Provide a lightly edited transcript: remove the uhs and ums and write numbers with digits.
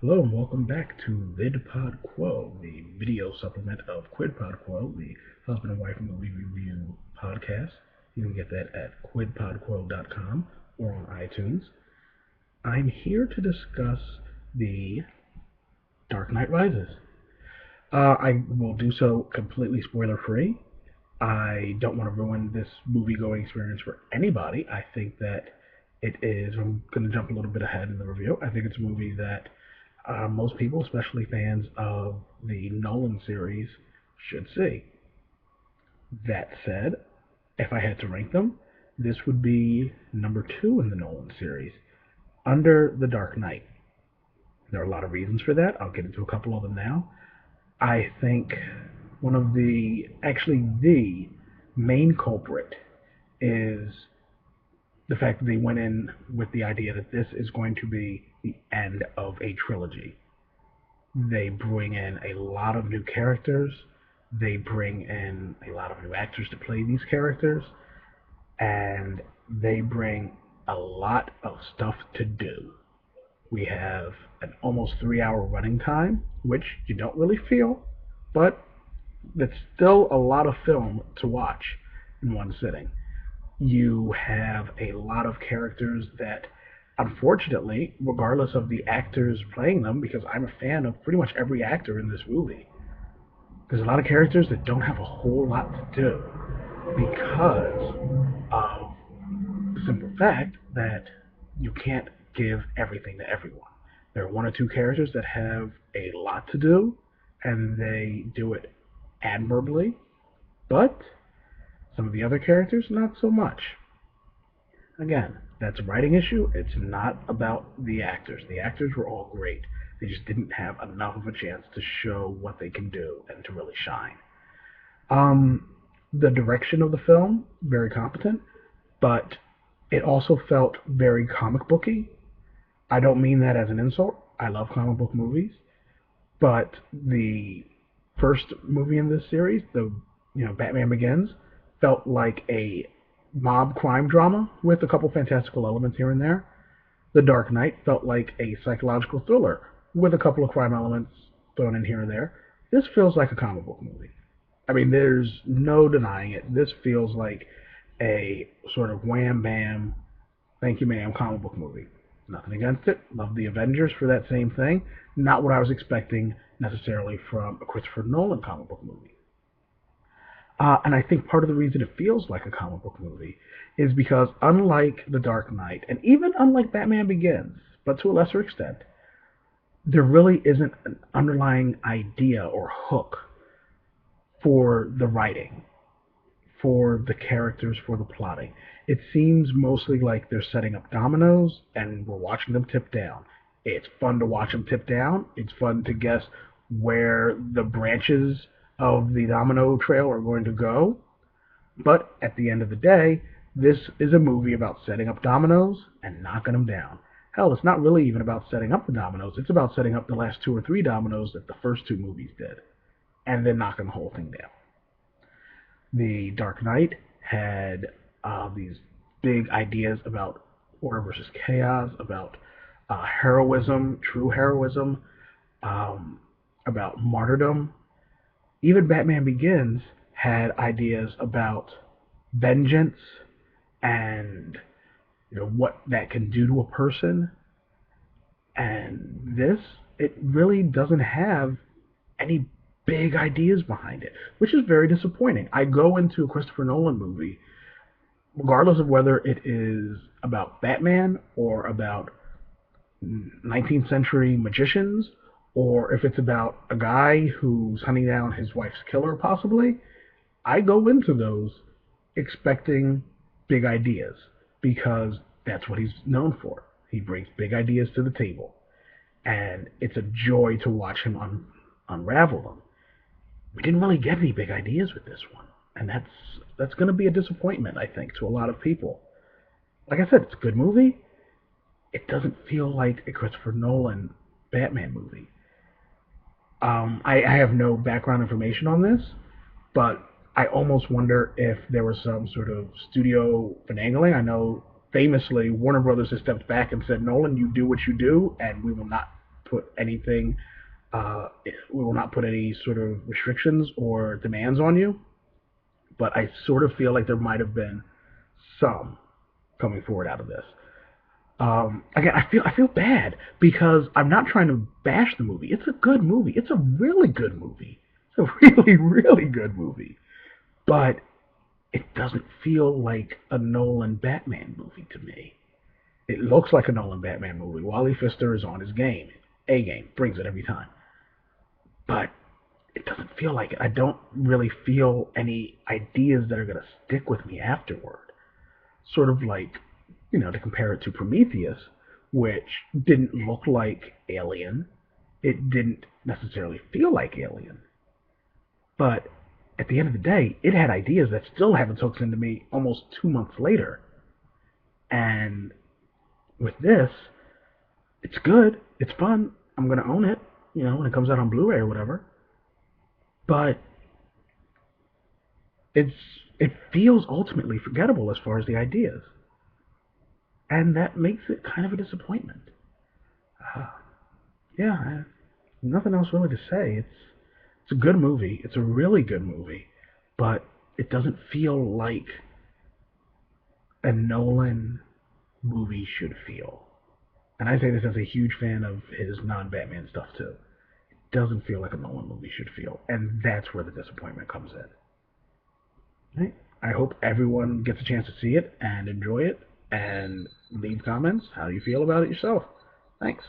Hello and welcome back to VidPodQuo, the video supplement of QuidPodQuo, the husband and wife movie review podcast. You can get that at QuidPodQuo.com or on iTunes. I'm here to discuss the Dark Knight Rises. I will do so completely spoiler free. I don't want to ruin this movie going experience for anybody. I think that I'm going to jump a little bit ahead in the review. I think it's a movie that most people, especially fans of the Nolan series, should see. That said, if I had to rank them, this would be number two in the Nolan series, under The Dark Knight. There are a lot of reasons for that. I'll get into a couple of them now. I think actually the main culprit is the fact that they went in with the idea that this is going to be the end of a trilogy. They bring in a lot of new characters. They bring in a lot of new actors to play these characters. And they bring a lot of stuff to do. We have an almost 3 hour running time, which you don't really feel, but it's still a lot of film to watch in one sitting. You have a lot of characters that, unfortunately, regardless of the actors playing them, because I'm a fan of pretty much every actor in this movie, there's a lot of characters that don't have a whole lot to do because of the simple fact that you can't give everything to everyone. There are one or two characters that have a lot to do, and they do it admirably, but some of the other characters, not so much. Again, that's a writing issue. It's not about the actors. The actors were all great. They just didn't have enough of a chance to show what they can do and to really shine. The direction of the film, very competent, but it also felt very comic booky. I don't mean that as an insult. I love comic book movies, but the first movie in this series, the Batman Begins, felt like a mob crime drama with a couple fantastical elements here and there. The Dark Knight felt like a psychological thriller with a couple of crime elements thrown in here and there. This feels like a comic book movie. I mean, there's no denying it. This feels like a sort of wham bam, thank you ma'am comic book movie. Nothing against it. Love the Avengers for that same thing. Not what I was expecting necessarily from a Christopher Nolan comic book movie. And I think part of the reason it feels like a comic book movie is because, unlike The Dark Knight, and even unlike Batman Begins, but to a lesser extent, there really isn't an underlying idea or hook for the writing, for the characters, for the plotting. It seems mostly like they're setting up dominoes and we're watching them tip down. It's fun to watch them tip down. It's fun to guess where the branches of the domino trail are going to go. But at the end of the day, this is a movie about setting up dominoes and knocking them down. Hell, it's not really even about setting up the dominoes. It's about setting up the last two or three dominoes that the first two movies did, and then knocking the whole thing down. The Dark Knight had these big ideas about order versus chaos, about heroism, true heroism, about martyrdom. Even Batman Begins had ideas about vengeance and what that can do to a person. And this, it really doesn't have any big ideas behind it, which is very disappointing. I go into a Christopher Nolan movie, regardless of whether it is about Batman or about 19th century magicians, or if it's about a guy who's hunting down his wife's killer, possibly, I go into those expecting big ideas because that's what he's known for. He brings big ideas to the table, and it's a joy to watch him unravel them. We didn't really get any big ideas with this one, and that's going to be a disappointment, I think, to a lot of people. Like I said, it's a good movie. It doesn't feel like a Christopher Nolan Batman movie. I have no background information on this, but I almost wonder if there was some sort of studio finagling. I know famously Warner Brothers has stepped back and said, Nolan, you do what you do, and we will not put anything. We will not put any sort of restrictions or demands on you. But I sort of feel like there might have been some coming forward out of this. Again, I feel bad because I'm not trying to bash the movie. It's a good movie. It's a really good movie. It's a really really good movie. But it doesn't feel like a Nolan Batman movie to me. It looks like a Nolan Batman movie. Wally Pfister is on his game. A game. Brings it every time. But it doesn't feel like it. I don't really feel any ideas that are going to stick with me afterward. Sort of like, to compare it to Prometheus, which didn't look like Alien. It didn't necessarily feel like Alien. But at the end of the day, it had ideas that still haven't hooked into me almost 2 months later. And with this, it's good. It's fun. I'm going to own it, when it comes out on Blu-ray or whatever. But it's it feels ultimately forgettable as far as the ideas. And that makes it kind of a disappointment. Uh, yeah, nothing else really to say. It's a good movie. It's a really good movie, but it doesn't feel like a Nolan movie should feel. And I say this as a huge fan of his non-Batman stuff too. It doesn't feel like a Nolan movie should feel, and that's where the disappointment comes in. Right? I hope everyone gets a chance to see it and enjoy it, and leave comments how you feel about it yourself. Thanks.